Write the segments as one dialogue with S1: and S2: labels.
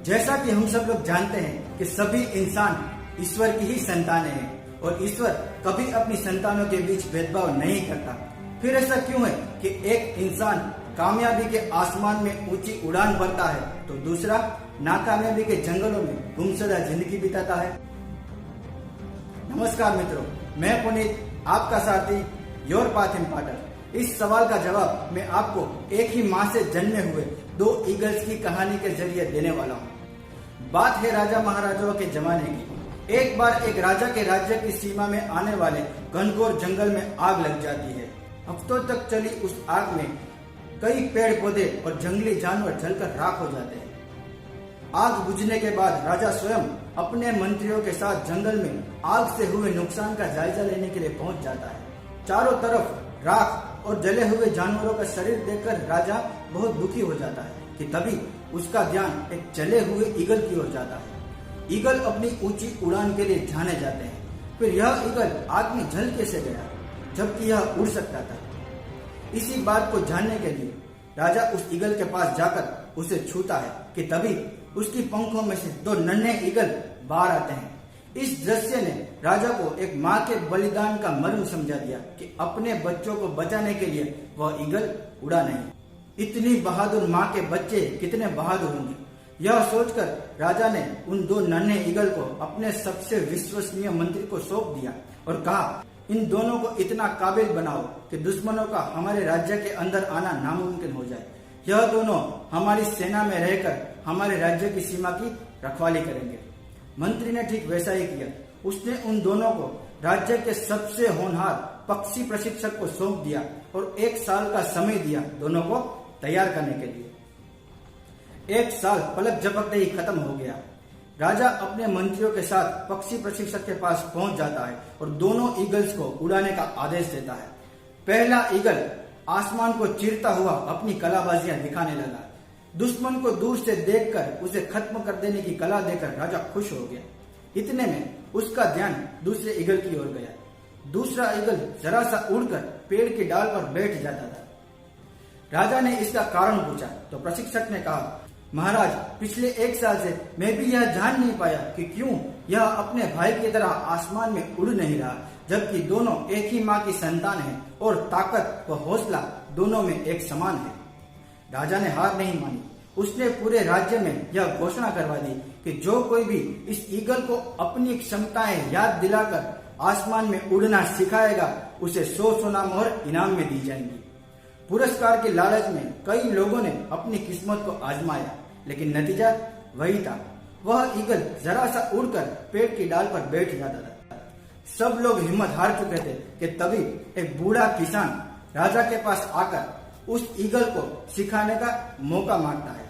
S1: जैसा कि हम सब लोग जानते हैं कि सभी इंसान ईश्वर की ही संतानें हैं और ईश्वर कभी अपनी संतानों के बीच भेदभाव नहीं करता। फिर ऐसा क्यों है कि एक इंसान कामयाबी के आसमान में ऊंची उड़ान भरता है तो दूसरा नाकामयाबी के जंगलों में गुमशुदा जिंदगी बिताता है। नमस्कार मित्रों, मैं पुनीत, आपका साथी, योर पाथ इम्पार्टर। इस सवाल का जवाब मैं आपको एक ही माँ से जन्मे हुए दो ईगल्स की कहानी के जरिए देने वाला हूँ। बात है राजा महाराजाओं के जमाने की। एक बार एक राजा के राज्य की सीमा में आने वाले घनघोर जंगल में आग लग जाती है। हफ्तों तक चली उस आग में कई पेड़ पौधे और जंगली जानवर जलकर राख हो जाते हैं। आग बुझने के बाद राजा स्वयं अपने मंत्रियों के साथ जंगल में आग से हुए नुकसान का जायजा लेने के लिए पहुंच जाता है। चारों तरफ राख और जले हुए जानवरों का शरीर देखकर राजा बहुत दुखी हो जाता है कि तभी उसका ध्यान एक जले हुए ईगल की ओर जाता है। ईगल अपनी ऊंची उड़ान के लिए जाने जाते हैं। फिर यह ईगल आग में जल कैसे गया जबकि यह उड़ सकता था? इसी बात को जानने के लिए राजा उस ईगल के पास जाकर उसे छूता है कि तभी उसकी पंखों में से दो नन्हे ईगल बाहर आते हैं। इस दृश्य ने राजा को एक माँ के बलिदान का मर्म समझा दिया कि अपने बच्चों को बचाने के लिए वह ईगल उड़ा नहीं। इतनी बहादुर माँ के बच्चे कितने बहादुर होंगे, यह सोचकर राजा ने उन दो नन्हे ईगल को अपने सबसे विश्वसनीय मंत्री को सौंप दिया और कहा, इन दोनों को इतना काबिल बनाओ कि दुश्मनों का हमारे राज्य के अंदर आना नामुमकिन हो जाए। यह दोनों हमारी सेना में रहकर हमारे राज्य की सीमा की रखवाली करेंगे। मंत्री ने ठीक वैसा ही किया। उसने उन दोनों को राज्य के सबसे होनहार पक्षी प्रशिक्षक को सौंप दिया और 1 साल का समय दिया दोनों को तैयार करने के लिए। 1 साल पलक झपकते ही खत्म हो गया। राजा अपने मंत्रियों के साथ पक्षी प्रशिक्षक के पास पहुंच जाता है और दोनों ईगल्स को उड़ाने का आदेश देता है। पहला ईगल आसमान को चीरता हुआ अपनी कलाबाजियां दिखाने लगा। दुश्मन को दूर से देखकर उसे खत्म कर देने की कला देकर राजा खुश हो गया। इतने में उसका ध्यान दूसरे ईगल की ओर गया। दूसरा ईगल जरा सा उड़कर पेड़ की डाल पर बैठ जाता था। राजा ने इसका कारण पूछा तो प्रशिक्षक ने कहा, महाराज, पिछले 1 साल से मैं भी यह जान नहीं पाया कि क्यों यह अपने भाई की तरह आसमान में उड़ नहीं रहा, जबकि दोनों एक ही माँ की संतान हैं और ताकत व हौसला दोनों में एक समान है। राजा ने हार नहीं मानी। उसने पूरे राज्य में यह घोषणा करवा दी कि जो कोई भी इस ईगल को अपनी क्षमताएं याद दिलाकर आसमान में उड़ना सिखाएगा उसे 100 सोना मोहर इनाम में दी जाएंगी। पुरस्कार के लालच में कई लोगों ने अपनी किस्मत को आजमाया, लेकिन नतीजा वही था। वह ईगल जरा सा उड़कर पेड़ की डाल पर बैठ जाता था। सब लोग हिम्मत हार चुके थे कि तभी एक बूढ़ा किसान राजा के पास आकर उस ईगल को सिखाने का मौका मांगता है।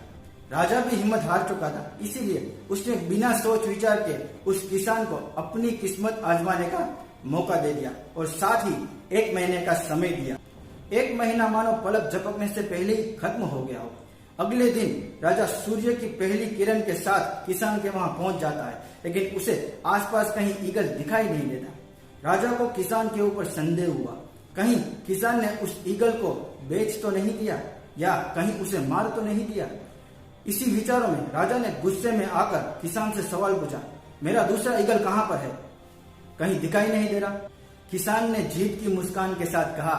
S1: राजा भी हिम्मत हार चुका था, इसीलिए उसने बिना सोच विचार के उस किसान को अपनी किस्मत आजमाने का मौका दे दिया और साथ ही 1 महीने का समय दिया। 1 महीना मानो पलक झपकने से पहले ही खत्म हो गया हो। अगले दिन राजा सूर्य की पहली किरण के साथ किसान के वहां पहुंच जाता है, लेकिन उसे आसपास कहीं ईगल दिखाई नहीं देता। राजा को किसान के ऊपर संदेह हुआ, कहीं किसान ने उस ईगल को बेच तो नहीं दिया या कहीं उसे मार तो नहीं दिया। इसी विचारों में राजा ने गुस्से में आकर किसान से सवाल पूछा, मेरा दूसरा ईगल कहाँ पर है? कहीं दिखाई नहीं दे रहा। किसान ने जीत की मुस्कान के साथ कहा,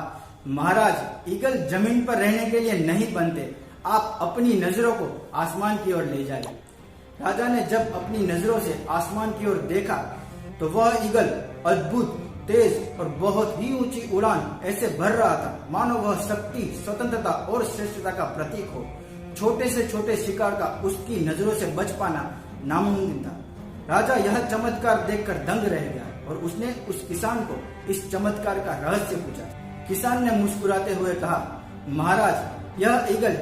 S1: महाराज, ईगल जमीन पर रहने के लिए नहीं बनते, आप अपनी नजरों को आसमान की ओर ले जाइए। राजा ने जब अपनी नजरों से आसमान की ओर देखा तो वह ईगल अद्भुत, तेज और बहुत ही ऊंची उड़ान ऐसे भर रहा था मानो वह शक्ति, स्वतंत्रता और श्रेष्ठता का प्रतीक हो। छोटे से छोटे शिकार का उसकी नजरों से बच पाना नामुमकिन था। राजा यह चमत्कार देखकर दंग रह गया और उसने उस किसान को इस चमत्कार का रहस्य पूछा। किसान ने मुस्कुराते हुए कहा, महाराज, यह ईगल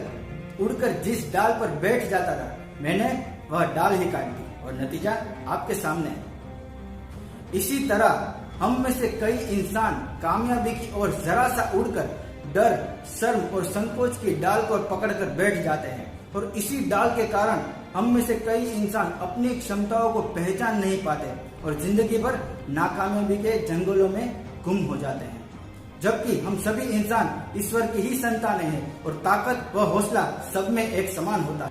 S1: उड़कर जिस डाल पर बैठ जाता था, मैंने वह डाल ही काट दी और नतीजा आपके सामने है। इसी तरह हम में से कई इंसान कामयाबी की ओर जरा सा उड़कर डर, शर्म और संकोच की डाल को पकड़कर बैठ जाते हैं और इसी डाल के कारण हम में से कई इंसान अपनी क्षमताओं को पहचान नहीं पाते और जिंदगी भर नाकामयाबी के जंगलों में गुम हो जाते हैं। जबकि हम सभी इंसान ईश्वर की ही संतानें हैं और ताकत व हौसला सब में एक समान होता है।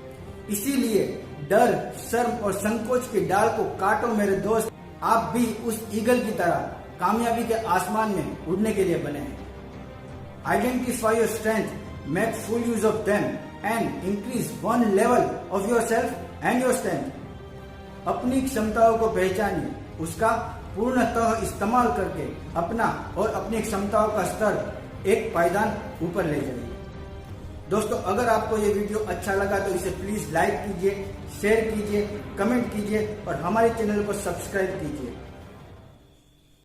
S1: इसीलिए डर, शर्म और संकोच की डाल को काटो मेरे दोस्त। आप भी उस ईगल की तरह कामयाबी के आसमान में उड़ने के लिए बने हैं। Identify your strength, make full use of them and increase one level of your self and your strength. अपनी क्षमताओं को पहचानिए, उसका पूर्णतः इस्तेमाल करके अपना और अपनी क्षमताओं का स्तर एक पायदान ऊपर ले जाइए। दोस्तों, अगर आपको ये वीडियो अच्छा लगा तो इसे प्लीज लाइक कीजिए, शेयर कीजिए, कमेंट कीजिए और हमारे चैनल को सब्सक्राइब कीजिए।